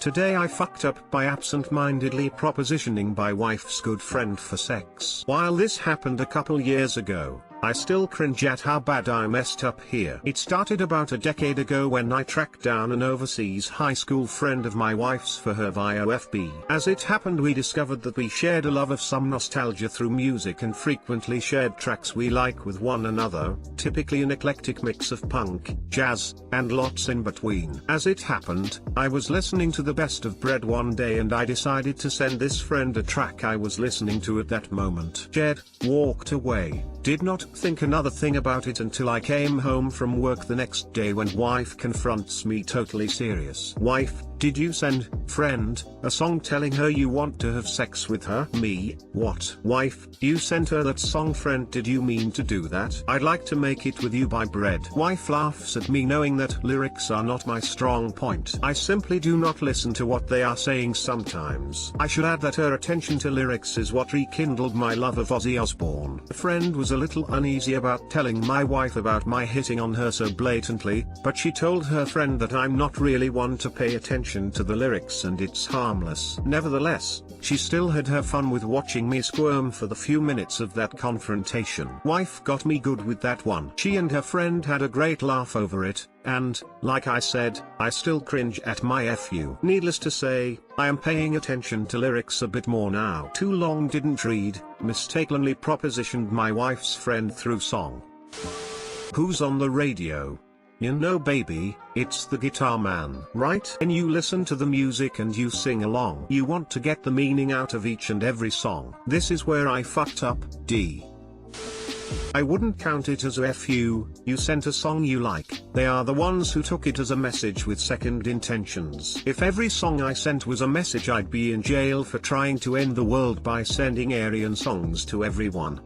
Today I fucked up by absent-mindedly propositioning my wife's good friend for sex. While this happened a couple years ago, I still cringe at how bad I messed up here. It started about a decade ago when I tracked down an overseas high school friend of my wife's for her via FB. As it happened, we discovered that we shared a love of some nostalgia through music and frequently shared tracks we like with one another, typically an eclectic mix of punk, jazz, and lots in between. As it happened, I was listening to the best of Bread one day and I decided to send this friend a track I was listening to at that moment. Jed walked away, did not think another thing about it until I came home from work the next day when wife confronts me totally serious. Wife, did you send friend a song telling her you want to have sex with her? Me, what? Wife, you sent her that song. Friend, did you mean to do that? I'd like to make it with you by Bread. Wife laughs at me knowing that lyrics are not my strong point. I simply do not listen to what they are saying sometimes. I should add that her attention to lyrics is what rekindled my love of Ozzy Osbourne. A friend was a little uneasy about telling my wife about my hitting on her so blatantly, but she told her friend that I'm not really one to pay attention to the lyrics and it's harmless. Nevertheless, she still had her fun with watching me squirm for the few minutes of that confrontation. Wife got me good with that one. She and her friend had a great laugh over it, and, like I said, I still cringe at my FU. Needless to say, I am paying attention to lyrics a bit more now. Too long didn't read, mistakenly propositioned my wife's friend through song. Who's on the radio? You know baby, it's the guitar man, right? And you listen to the music and you sing along. You want to get the meaning out of each and every song. This is where I fucked up, D. I wouldn't count it as a FU, you sent a song you like. They are the ones who took it as a message with second intentions. If every song I sent was a message, I'd be in jail for trying to end the world by sending Aryan songs to everyone.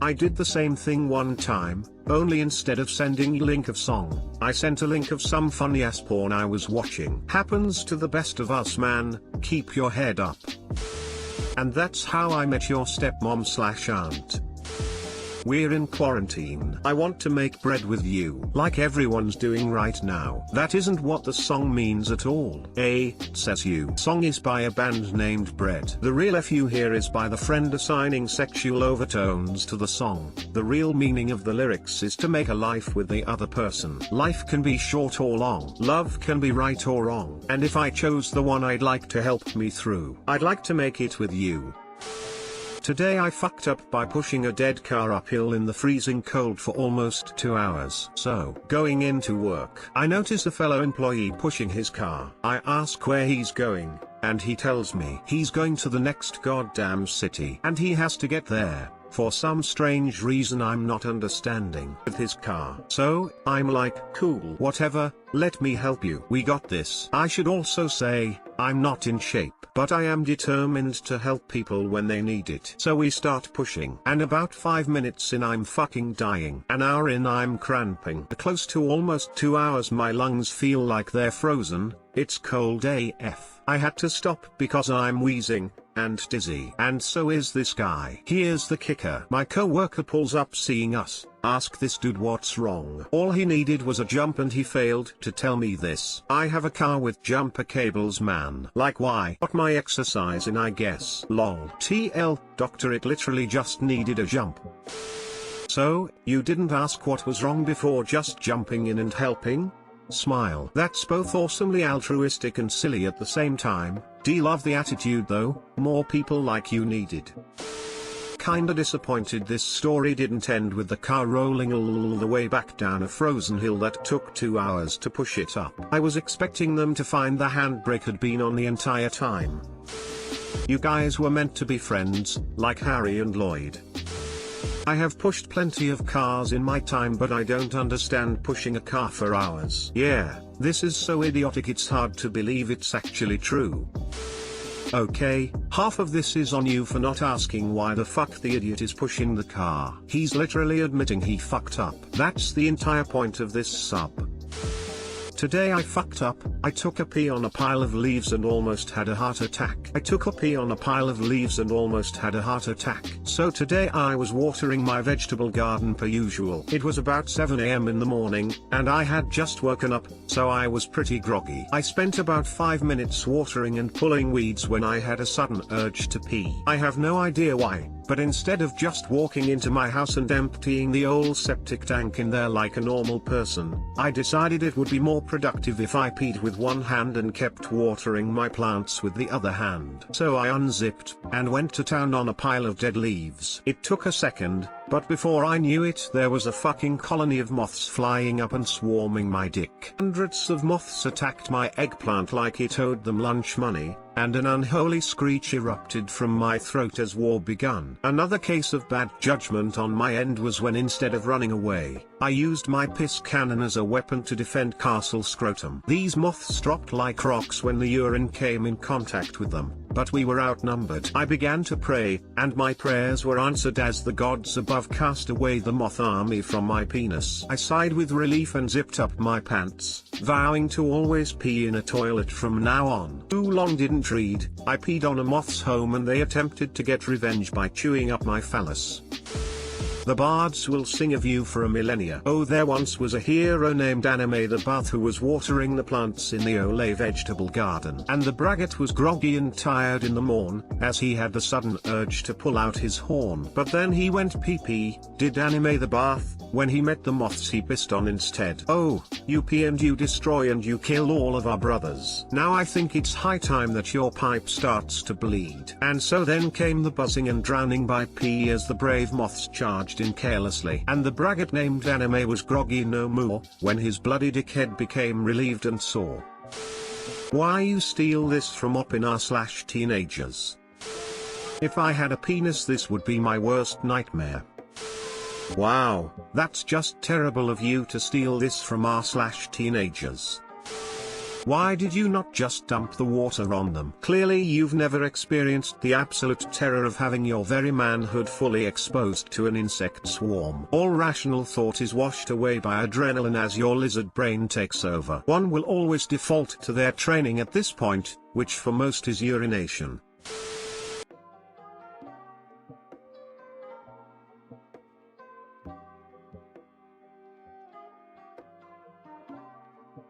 I did the same thing one time, only instead of sending a link of song, I sent a link of some funny ass porn I was watching. Happens to the best of us, man, keep your head up. And that's how I met your stepmom/aunt. We're in quarantine. I want to make bread with you, like everyone's doing right now. That isn't what the song means at all. Says you. Song is by a band named Bread. The real FU here is by the friend assigning sexual overtones to the song. The real meaning of the lyrics is to make a life with the other person. Life can be short or long. Love can be right or wrong. And if I chose the one I'd like to help me through, I'd like to make it with you. Today I fucked up by pushing a dead car uphill in the freezing cold for almost 2 hours. So, going into work, I notice a fellow employee pushing his car. I ask where he's going, and he tells me he's going to the next goddamn city. And he has to get there, for some strange reason I'm not understanding, with his car. So, I'm like, cool, whatever, let me help you. We got this. I should also say, I'm not in shape, but I am determined to help people when they need it. So we start pushing, and about 5 minutes in I'm fucking dying. An hour in I'm cramping. Close to almost 2 hours my lungs feel like they're frozen, it's cold AF. I had to stop because I'm wheezing, and dizzy. And so is this guy. Here's the kicker. My coworker pulls up seeing us. Ask this dude what's wrong. All he needed was a jump and he failed to tell me this. I have a car with jumper cables, man. Like why? Got my exercise in, I guess. Lol. TL, doctor, it literally just needed a jump. So, you didn't ask what was wrong before just jumping in and helping? Smile. That's both awesomely altruistic and silly at the same time. D, love the attitude though, more people like you needed. Kinda disappointed this story didn't end with the car rolling all the way back down a frozen hill that took 2 hours to push it up. I was expecting them to find the handbrake had been on the entire time. You guys were meant to be friends, like Harry and Lloyd. I have pushed plenty of cars in my time, but I don't understand pushing a car for hours. Yeah, this is so idiotic it's hard to believe it's actually true. Okay, half of this is on you for not asking why the fuck the idiot is pushing the car. He's literally admitting he fucked up. That's the entire point of this sub. Today I fucked up. I took a pee on a pile of leaves and almost had a heart attack. So today I was watering my vegetable garden per usual. It was about 7 AM in the morning, and I had just woken up, so I was pretty groggy. I spent about 5 minutes watering and pulling weeds when I had a sudden urge to pee. I have no idea why, but instead of just walking into my house and emptying the old septic tank in there like a normal person, I decided it would be more productive if I peed with one hand and kept watering my plants with the other hand. So I unzipped, and went to town on a pile of dead leaves. It took a second, but before I knew it there was a fucking colony of moths flying up and swarming my dick. Hundreds of moths attacked my eggplant like it owed them lunch money, and an unholy screech erupted from my throat as war begun. Another case of bad judgment on my end was when instead of running away, I used my piss cannon as a weapon to defend Castle Scrotum. These moths dropped like rocks when the urine came in contact with them, but we were outnumbered. I began to pray, and my prayers were answered as the gods above cast away the moth army from my penis. I sighed with relief and zipped up my pants, vowing to always pee in a toilet from now on. Too long didn't read. I peed on a moth's home and they attempted to get revenge by chewing up my phallus. The bards will sing of you for a millennia. Oh, there once was a hero named Anime the Bath who was watering the plants in the Olay vegetable garden. And the braggart was groggy and tired in the morn, as he had the sudden urge to pull out his horn. But then he went pee-pee, did Anime the Bath, when he met the moths he pissed on instead. Oh, you pee and you destroy and you kill all of our brothers. Now I think it's high time that your pipe starts to bleed. And so then came the buzzing and drowning by pee as the brave moths charged in carelessly. And the braggart named Anime was groggy no more, when his bloody dickhead became relieved and saw. Why you steal this from opina/teenagers? If I had a penis this would be my worst nightmare. Wow, that's just terrible of you to steal this from r/teenagers. Why did you not just dump the water on them? Clearly you've never experienced the absolute terror of having your very manhood fully exposed to an insect swarm. All rational thought is washed away by adrenaline as your lizard brain takes over. One will always default to their training at this point, which for most is urination.